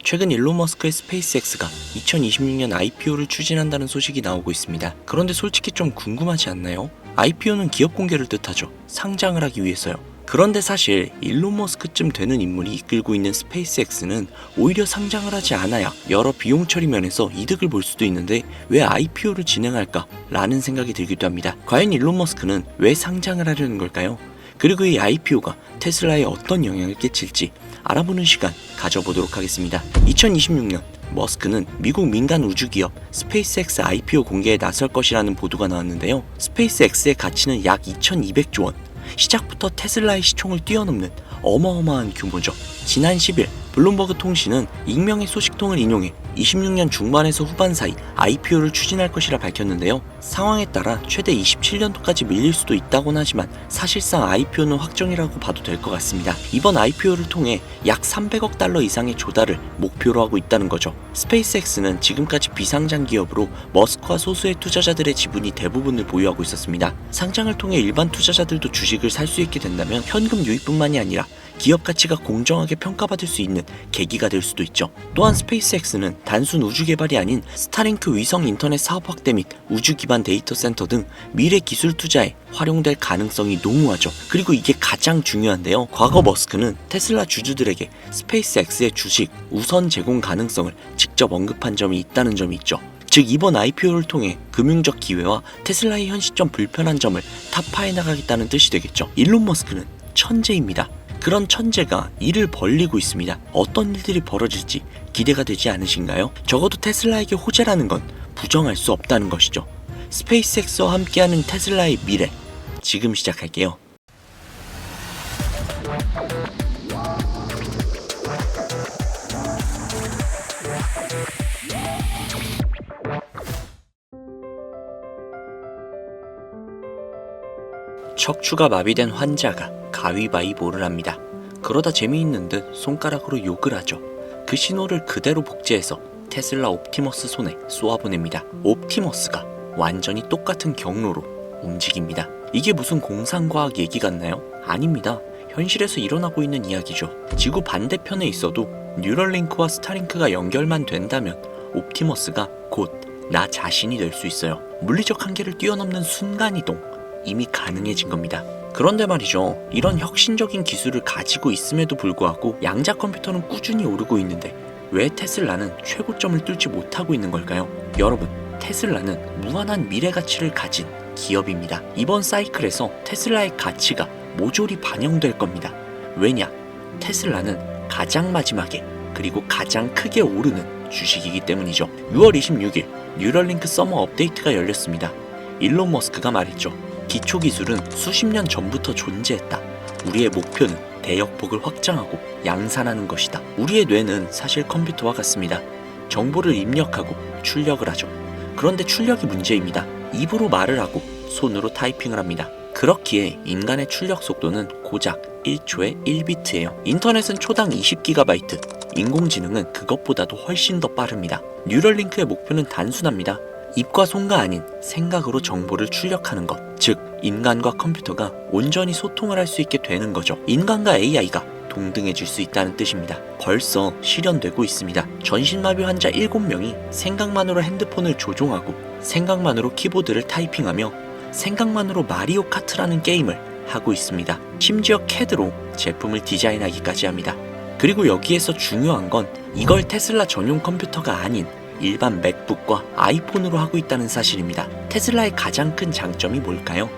최근 일론 머스크의 스페이스X가 2026년 IPO를 추진한다는 소식이 나오고 있습니다. 그런데 솔직히 좀 궁금하지 않나요? IPO는 기업 공개를 뜻하죠. 상장을 하기 위해서요. 그런데 사실 일론 머스크쯤 되는 인물이 이끌고 있는 스페이스X는 오히려 상장을 하지 않아야 여러 비용 처리 면에서 이득을 볼 수도 있는데 왜 IPO를 진행할까? 라는 생각이 들기도 합니다. 과연 일론 머스크는 왜 상장을 하려는 걸까요? 그리고 이 IPO가 테슬라에 어떤 영향을 끼칠지 알아보는 시간 가져보도록 하겠습니다. 2026년 머스크는 미국 민간 우주기업 스페이스X IPO 공개에 나설 것이라는 보도가 나왔는데요. 스페이스X의 가치는 약 2200조 원, 시작부터 테슬라의 시총을 뛰어넘는 어마어마한 규모죠. 지난 10일 블룸버그 통신은 익명의 소식통을 인용해 26년 중반에서 후반 사이 IPO를 추진할 것이라 밝혔는데요. 상황에 따라 최대 27년도까지 밀릴 수도 있다곤 하지만 사실상 IPO는 확정이라고 봐도 될 것 같습니다. 이번 IPO를 통해 약 300억 달러 이상의 조달을 목표로 하고 있다는 거죠. 스페이스X는 지금까지 비상장 기업으로 머스크와 소수의 투자자들의 지분이 대부분을 보유하고 있었습니다. 상장을 통해 일반 투자자들도 주식을 살 수 있게 된다면 현금 유입뿐만이 아니라 기업 가치가 공정하게 평가받을 수 있는 계기가 될 수도 있죠. 또한 스페이스X는 단순 우주 개발이 아닌 스타링크 위성 인터넷 사업 확대 및 우주 기반 데이터 센터 등 미래 기술 투자에 활용될 가능성이 농후하죠. 그리고 이게 가장 중요한데요. 과거 머스크는 테슬라 주주들에게 스페이스X의 주식 우선 제공 가능성을 직접 언급한 점이 있다는 점이 있죠. 즉 이번 IPO를 통해 금융적 기회와 테슬라의 현 시점 불편한 점을 타파해 나가겠다는 뜻이 되겠죠. 일론 머스크는 천재입니다. 그런 천재가 일을 벌리고 있습니다. 어떤 일들이 벌어질지 기대가 되지 않으신가요? 적어도 테슬라에게 호재라는 건 부정할 수 없다는 것이죠. 스페이스X와 함께하는 테슬라의 미래, 지금 시작할게요. 척추가 마비된 환자가 가위바위보를 합니다. 그러다 재미있는 듯 손가락으로 욕을 하죠. 그 신호를 그대로 복제해서 테슬라 옵티머스 손에 쏘아보냅니다. 옵티머스가 완전히 똑같은 경로로 움직입니다. 이게 무슨 공상과학 얘기 같나요? 아닙니다. 현실에서 일어나고 있는 이야기죠. 지구 반대편에 있어도 뉴럴링크와 스타링크가 연결만 된다면 옵티머스가 곧 나 자신이 될 수 있어요. 물리적 한계를 뛰어넘는 순간이동, 이미 가능해진 겁니다. 그런데 말이죠. 이런 혁신적인 기술을 가지고 있음에도 불구하고 양자 컴퓨터는 꾸준히 오르고 있는데 왜 테슬라는 최고점을 뚫지 못하고 있는 걸까요? 여러분, 테슬라는 무한한 미래 가치를 가진 기업입니다. 이번 사이클에서 테슬라의 가치가 모조리 반영될 겁니다. 왜냐? 테슬라는 가장 마지막에 그리고 가장 크게 오르는 주식이기 때문이죠. 6월 26일 뉴럴링크 서머 업데이트가 열렸습니다. 일론 머스크가 말했죠. 기초 기술은 수십 년 전부터 존재했다. 우리의 목표는 대역폭을 확장하고 양산하는 것이다. 우리의 뇌는 사실 컴퓨터와 같습니다. 정보를 입력하고 출력을 하죠. 그런데 출력이 문제입니다. 입으로 말을 하고 손으로 타이핑을 합니다. 그렇기에 인간의 출력 속도는 고작 1초에 1비트예요. 인터넷은 초당 20GB, 인공지능은 그것보다도 훨씬 더 빠릅니다. 뉴럴링크의 목표는 단순합니다. 입과 손가 아닌 생각으로 정보를 출력하는 것, 즉 인간과 컴퓨터가 온전히 소통을 할 수 있게 되는 거죠. 인간과 AI가 동등해질 수 있다는 뜻입니다. 벌써 실현되고 있습니다. 전신마비 환자 7명이 생각만으로 핸드폰을 조종하고 생각만으로 키보드를 타이핑하며 생각만으로 마리오 카트라는 게임을 하고 있습니다. 심지어 CAD로 제품을 디자인하기까지 합니다. 그리고 여기에서 중요한 건 이걸 테슬라 전용 컴퓨터가 아닌 일반 맥북과 아이폰으로 하고 있다는 사실입니다. 테슬라의 가장 큰 장점이 뭘까요?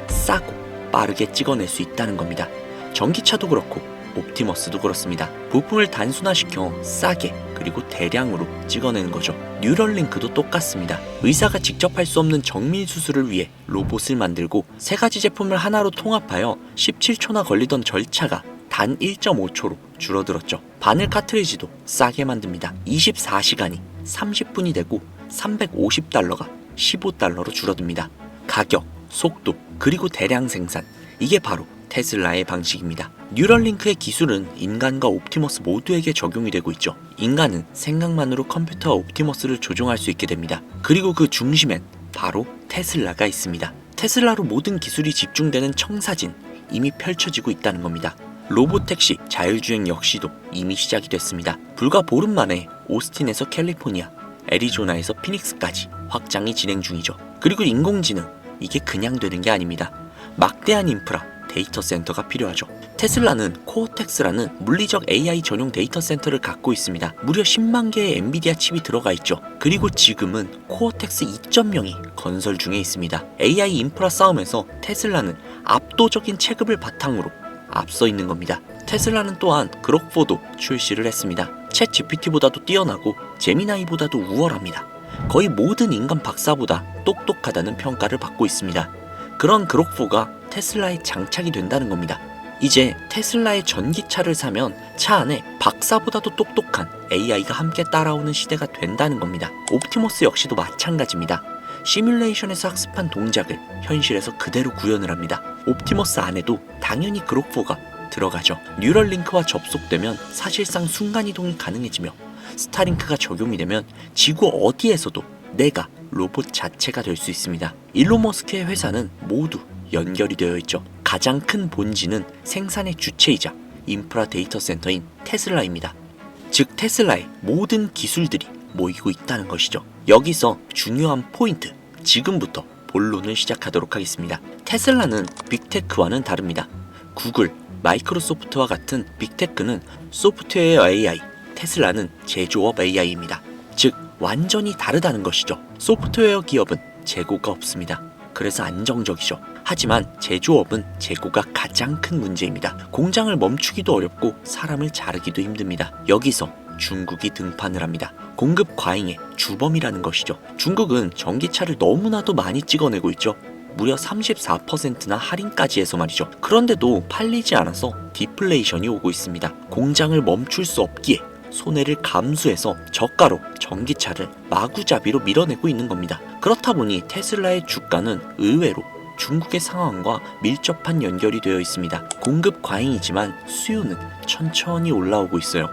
싸고 빠르게 찍어낼 수 있다는 겁니다. 전기차도 그렇고 옵티머스도 그렇습니다. 부품을 단순화시켜 싸게 그리고 대량으로 찍어내는 거죠. 뉴럴링크도 똑같습니다. 의사가 직접 할 수 없는 정밀 수술을 위해 로봇을 만들고 세 가지 제품을 하나로 통합하여 17초나 걸리던 절차가 단 1.5초로 줄어들었죠. 바늘 카트리지도 싸게 만듭니다. 24시간이 30분이 되고 350달러가 15달러로 줄어듭니다. 가격, 속도, 그리고 대량 생산, 이게 바로 테슬라의 방식입니다. 뉴럴링크의 기술은 인간과 옵티머스 모두에게 적용이 되고 있죠. 인간은 생각만으로 컴퓨터와 옵티머스를 조종할 수 있게 됩니다. 그리고 그 중심엔 바로 테슬라가 있습니다. 테슬라로 모든 기술이 집중되는 청사진, 이미 펼쳐지고 있다는 겁니다. 로보택시 자율주행 역시도 이미 시작이 됐습니다. 불과 보름 만에 오스틴에서 캘리포니아, 애리조나에서 피닉스까지 확장이 진행 중이죠. 그리고 인공지능, 이게 그냥 되는 게 아닙니다. 막대한 인프라, 데이터 센터가 필요하죠. 테슬라는 코어텍스라는 물리적 AI 전용 데이터 센터를 갖고 있습니다. 무려 10만 개의 엔비디아 칩이 들어가 있죠. 그리고 지금은 코어텍스 2.0이 건설 중에 있습니다. AI 인프라 싸움에서 테슬라는 압도적인 체급을 바탕으로 앞서 있는 겁니다. 테슬라는 또한 그록4도 출시를 했습니다. 챗 GPT보다도 뛰어나고 제미나이보다도 우월합니다. 거의 모든 인간 박사보다 똑똑하다는 평가를 받고 있습니다. 그런 그록4가 테슬라에 장착이 된다는 겁니다. 이제 테슬라의 전기차를 사면 차 안에 박사보다도 똑똑한 AI가 함께 따라오는 시대가 된다는 겁니다. 옵티머스 역시도 마찬가지입니다. 시뮬레이션에서 학습한 동작을 현실에서 그대로 구현을 합니다. 옵티머스 안에도 당연히 그록4가 들어가죠. 뉴럴링크와 접속되면 사실상 순간이동이 가능해지며 스타링크가 적용이 되면 지구 어디에서도 내가 로봇 자체가 될 수 있습니다. 일론 머스크의 회사는 모두 연결이 되어 있죠. 가장 큰 본질은 생산의 주체이자 인프라 데이터 센터인 테슬라입니다. 즉 테슬라의 모든 기술들이 모이고 있다는 것이죠. 여기서 중요한 포인트, 지금부터 본론을 시작하도록 하겠습니다. 테슬라는 빅테크와는 다릅니다. 구글, 마이크로소프트와 같은 빅테크는 소프트웨어 AI, 테슬라는 제조업 AI입니다. 즉 완전히 다르다는 것이죠. 소프트웨어 기업은 재고가 없습니다. 그래서 안정적이죠. 하지만 제조업은 재고가 가장 큰 문제입니다. 공장을 멈추기도 어렵고 사람을 자르기도 힘듭니다. 여기서 중국이 등판을 합니다. 공급 과잉의 주범이라는 것이죠. 중국은 전기차를 너무나도 많이 찍어내고 있죠. 무려 34%나 할인까지 해서 말이죠. 그런데도 팔리지 않아서 디플레이션이 오고 있습니다. 공장을 멈출 수 없기에 손해를 감수해서 저가로 전기차를 마구잡이로 밀어내고 있는 겁니다. 그렇다 보니 테슬라의 주가는 의외로 중국의 상황과 밀접한 연결이 되어 있습니다. 공급 과잉이지만 수요는 천천히 올라오고 있어요.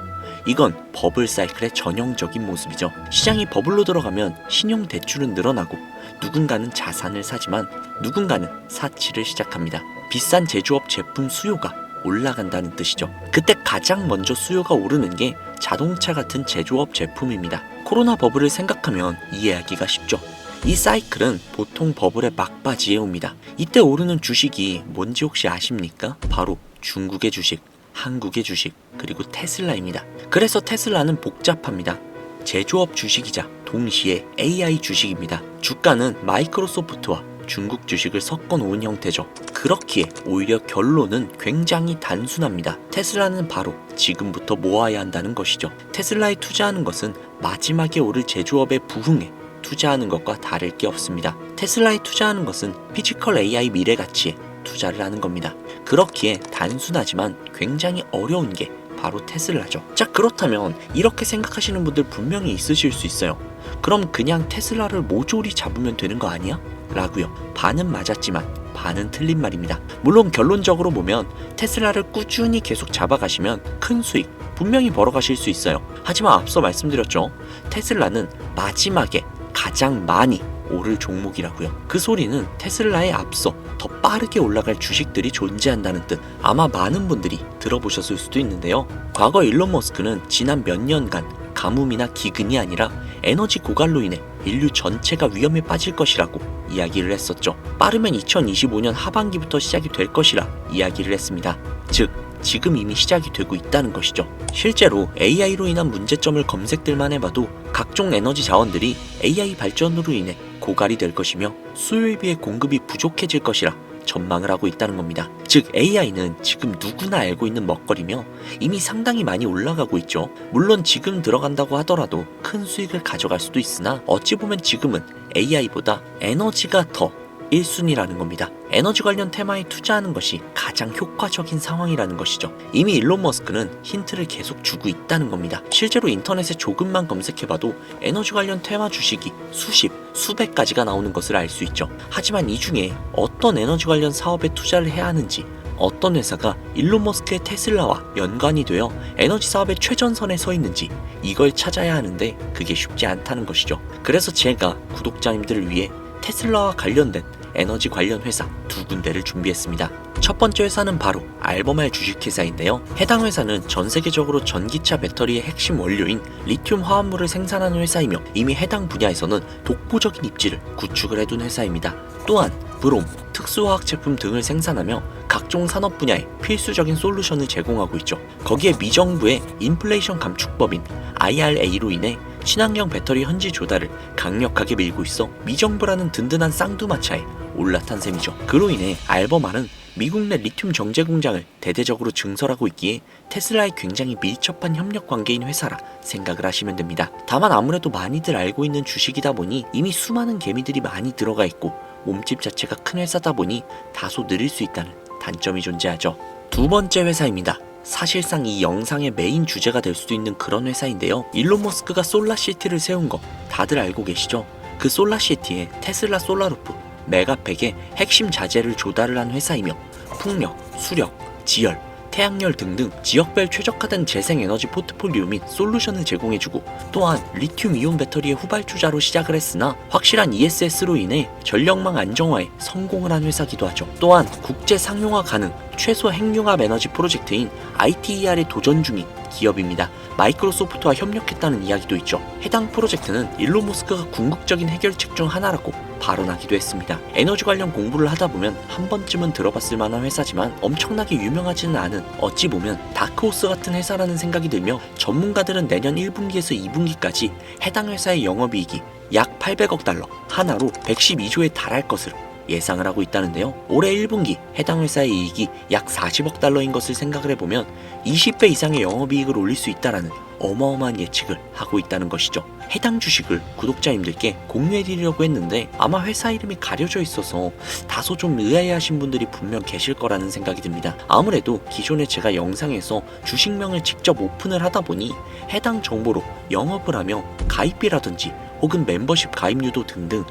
이건 버블 사이클의 전형적인 모습이죠. 시장이 버블로 들어가면 신용 대출은 늘어나고 누군가는 자산을 사지만 누군가는 사치를 시작합니다. 비싼 제조업 제품 수요가 올라간다는 뜻이죠. 그때 가장 먼저 수요가 오르는 게 자동차 같은 제조업 제품입니다. 코로나 버블을 생각하면 이해하기가 쉽죠. 이 사이클은 보통 버블의 막바지에 옵니다. 이때 오르는 주식이 뭔지 혹시 아십니까? 바로 중국의 주식, 한국의 주식, 그리고 테슬라입니다. 그래서 테슬라는 복잡합니다. 제조업 주식이자 동시에 AI 주식입니다. 주가는 마이크로소프트와 중국 주식을 섞어 놓은 형태죠. 그렇기에 오히려 결론은 굉장히 단순합니다. 테슬라는 바로 지금부터 모아야 한다는 것이죠. 테슬라에 투자하는 것은 마지막에 오를 제조업의 부흥에 투자하는 것과 다를 게 없습니다. 테슬라에 투자하는 것은 피지컬 AI 미래 가치에 투자를 하는 겁니다. 그렇기에 단순하지만 굉장히 어려운 게 바로 테슬라죠. 자, 그렇다면 이렇게 생각하시는 분들 분명히 있으실 수 있어요. 그럼 그냥 테슬라를 모조리 잡으면 되는 거 아니야? 라고요. 반은 맞았지만 반은 틀린 말입니다. 물론 결론적으로 보면 테슬라를 꾸준히 계속 잡아가시면 큰 수익 분명히 벌어가실 수 있어요. 하지만 앞서 말씀드렸죠. 테슬라는 마지막에 가장 많이 오를 종목이라고요. 그 소리는 테슬라에 앞서 더 빠르게 올라갈 주식들이 존재한다는 뜻. 아마 많은 분들이 들어보셨을 수도 있는데요. 과거 일론 머스크는 지난 몇 년간 가뭄이나 기근이 아니라 에너지 고갈로 인해 인류 전체가 위험에 빠질 것이라고 이야기를 했었죠. 빠르면 2025년 하반기부터 시작이 될 것이라 이야기를 했습니다. 즉 지금 이미 시작이 되고 있다는 것이죠. 실제로 AI로 인한 문제점을 검색들만 해봐도 각종 에너지 자원들이 AI 발전으로 인해 고갈이 될 것이며 수요에 비해 공급이 부족해질 것이라 전망을 하고 있다는 겁니다. 즉 AI는 지금 누구나 알고 있는 먹거리며 이미 상당히 많이 올라가고 있죠. 물론 지금 들어간다고 하더라도 큰 수익을 가져갈 수도 있으나 어찌 보면 지금은 AI보다 에너지가 더 1순위라는 겁니다. 에너지 관련 테마에 투자하는 것이 가장 효과적인 상황이라는 것이죠. 이미 일론 머스크는 힌트를 계속 주고 있다는 겁니다. 실제로 인터넷에 조금만 검색해봐도 에너지 관련 테마 주식이 수십, 수백 가지가 나오는 것을 알 수 있죠. 하지만 이 중에 어떤 에너지 관련 사업에 투자를 해야 하는지, 어떤 회사가 일론 머스크의 테슬라와 연관이 되어 에너지 사업의 최전선에 서 있는지 이걸 찾아야 하는데 그게 쉽지 않다는 것이죠. 그래서 제가 구독자님들을 위해 테슬라와 관련된 에너지 관련 회사 두 군데를 준비했습니다. 첫 번째 회사는 바로 알버말 주식회사인데요. 해당 회사는 전 세계적으로 전기차 배터리의 핵심 원료인 리튬 화합물을 생산하는 회사이며 이미 해당 분야에서는 독보적인 입지를 구축을 해둔 회사입니다. 또한 브롬, 특수화학 제품 등을 생산하며 각종 산업 분야에 필수적인 솔루션을 제공하고 있죠. 거기에 미정부의 인플레이션 감축법인 IRA로 인해 친환경 배터리 현지 조달을 강력하게 밀고 있어 미정부라는 든든한 쌍두마차에 올라탄 셈이죠. 그로 인해 알버말은 미국 내 리튬 정제 공장을 대대적으로 증설하고 있기에 테슬라에 굉장히 밀접한 협력 관계인 회사라 생각을 하시면 됩니다. 다만 아무래도 많이들 알고 있는 주식이다 보니 이미 수많은 개미들이 많이 들어가 있고 몸집 자체가 큰 회사다 보니 다소 느릴 수 있다는 단점이 존재하죠. 두 번째 회사입니다. 사실상 이 영상의 메인 주제가 될 수도 있는 그런 회사인데요. 일론 머스크가 솔라시티를 세운 거 다들 알고 계시죠? 그 솔라시티에 테슬라 솔라루프, 메가팩의 핵심 자재를 조달을 한 회사이며 풍력, 수력, 지열, 태양열 등등 지역별 최적화된 재생에너지 포트폴리오 및 솔루션을 제공해주고 또한 리튬 이온 배터리의 후발주자로 시작을 했으나 확실한 ESS로 인해 전력망 안정화에 성공을 한 회사기도 하죠. 또한 국제 상용화 가능 최소 핵융합 에너지 프로젝트인 ITER에 도전 중인 기업입니다. 마이크로소프트와 협력했다는 이야기도 있죠. 해당 프로젝트는 일론 머스크가 궁극적인 해결책 중 하나라고 발언하기도 했습니다. 에너지 관련 공부를 하다 보면 한 번쯤은 들어봤을 만한 회사지만 엄청나게 유명하지는 않은 어찌 보면 다크호스 같은 회사라는 생각이 들며 전문가들은 내년 1분기에서 2분기까지 해당 회사의 영업이익이 약 800억 달러, 하나로 112조에 달할 것으로 예상을 하고 있다는데요. 올해 1분기 해당 회사의 이익이 약 40억 달러인 것을 생각을 해보면 20배 이상의 영업이익을 올릴 수 있다라는 어마어마한 예측을 하고 있다는 것이죠. 해당 주식을 구독자님들께 공유해드리려고 했는데 아마 회사 이름이 가려져 있어서 다소 좀 의아해하신 분들이 분명 계실 거라는 생각이 듭니다. 아무래도 기존에 제가 영상에서 주식명을 직접 오픈을 하다 보니 해당 정보로 영업을 하며 가입비라든지 혹은 멤버십 가입료도 등등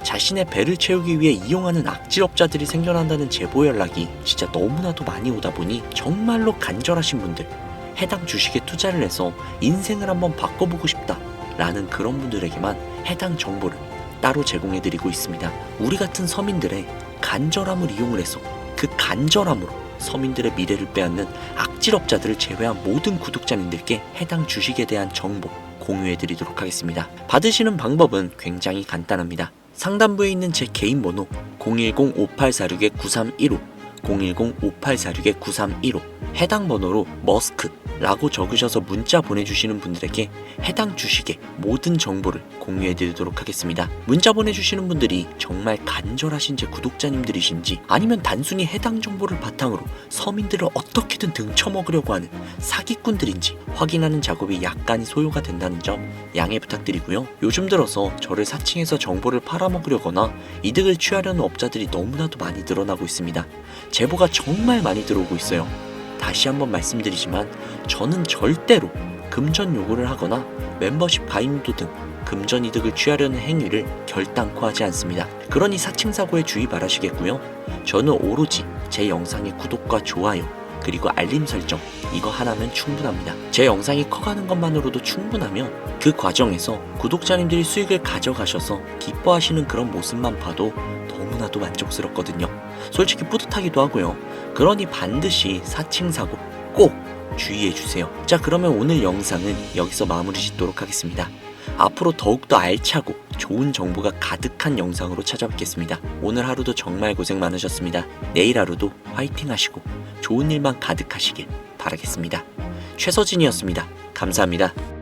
자신의 배를 채우기 위해 이용하는 악질업자들이 생겨난다는 제보 연락이 진짜 너무나도 많이 오다 보니 정말로 간절하신 분들, 해당 주식에 투자를 해서 인생을 한번 바꿔보고 싶다 라는 그런 분들에게만 해당 정보를 따로 제공해드리고 있습니다. 우리 같은 서민들의 간절함을 이용을 해서 그 간절함으로 서민들의 미래를 빼앗는 악질업자들을 제외한 모든 구독자님들께 해당 주식에 대한 정보 공유해드리도록 하겠습니다. 받으시는 방법은 굉장히 간단합니다. 상단부에 있는 제 개인 번호 010-5846-9315 010-5846-9315 해당 번호로 머스크라고 적으셔서 문자 보내주시는 분들에게 해당 주식의 모든 정보를 공유해드리도록 하겠습니다. 문자 보내주시는 분들이 정말 간절하신 제 구독자님들이신지 아니면 단순히 해당 정보를 바탕으로 서민들을 어떻게든 등쳐먹으려고 하는 사기꾼들인지 확인하는 작업이 약간이 소요가 된다는 점 양해 부탁드리고요. 요즘 들어서 저를 사칭해서 정보를 팔아먹으려거나 이득을 취하려는 업자들이 너무나도 많이 늘어나고 있습니다. 제보가 정말 많이 들어오고 있어요. 다시 한번 말씀드리지만 저는 절대로 금전 요구를 하거나 멤버십 가입료 등 금전 이득을 취하려는 행위를 결단코 하지 않습니다. 그러니 사칭사고에 주의 바라시겠고요. 저는 오로지 제 영상의 구독과 좋아요 그리고 알림 설정 이거 하나면 충분합니다. 제 영상이 커가는 것만으로도 충분하며 그 과정에서 구독자님들이 수익을 가져가셔서 기뻐하시는 그런 모습만 봐도 너무나도 만족스럽거든요. 솔직히 뿌듯하기도 하고요. 그러니 반드시 사칭사고 꼭 주의해주세요. 자, 그러면 오늘 영상은 여기서 마무리 짓도록 하겠습니다. 앞으로 더욱더 알차고 좋은 정보가 가득한 영상으로 찾아뵙겠습니다. 오늘 하루도 정말 고생 많으셨습니다. 내일 하루도 화이팅 하시고 좋은 일만 가득하시길 바라겠습니다. 최서진이었습니다. 감사합니다.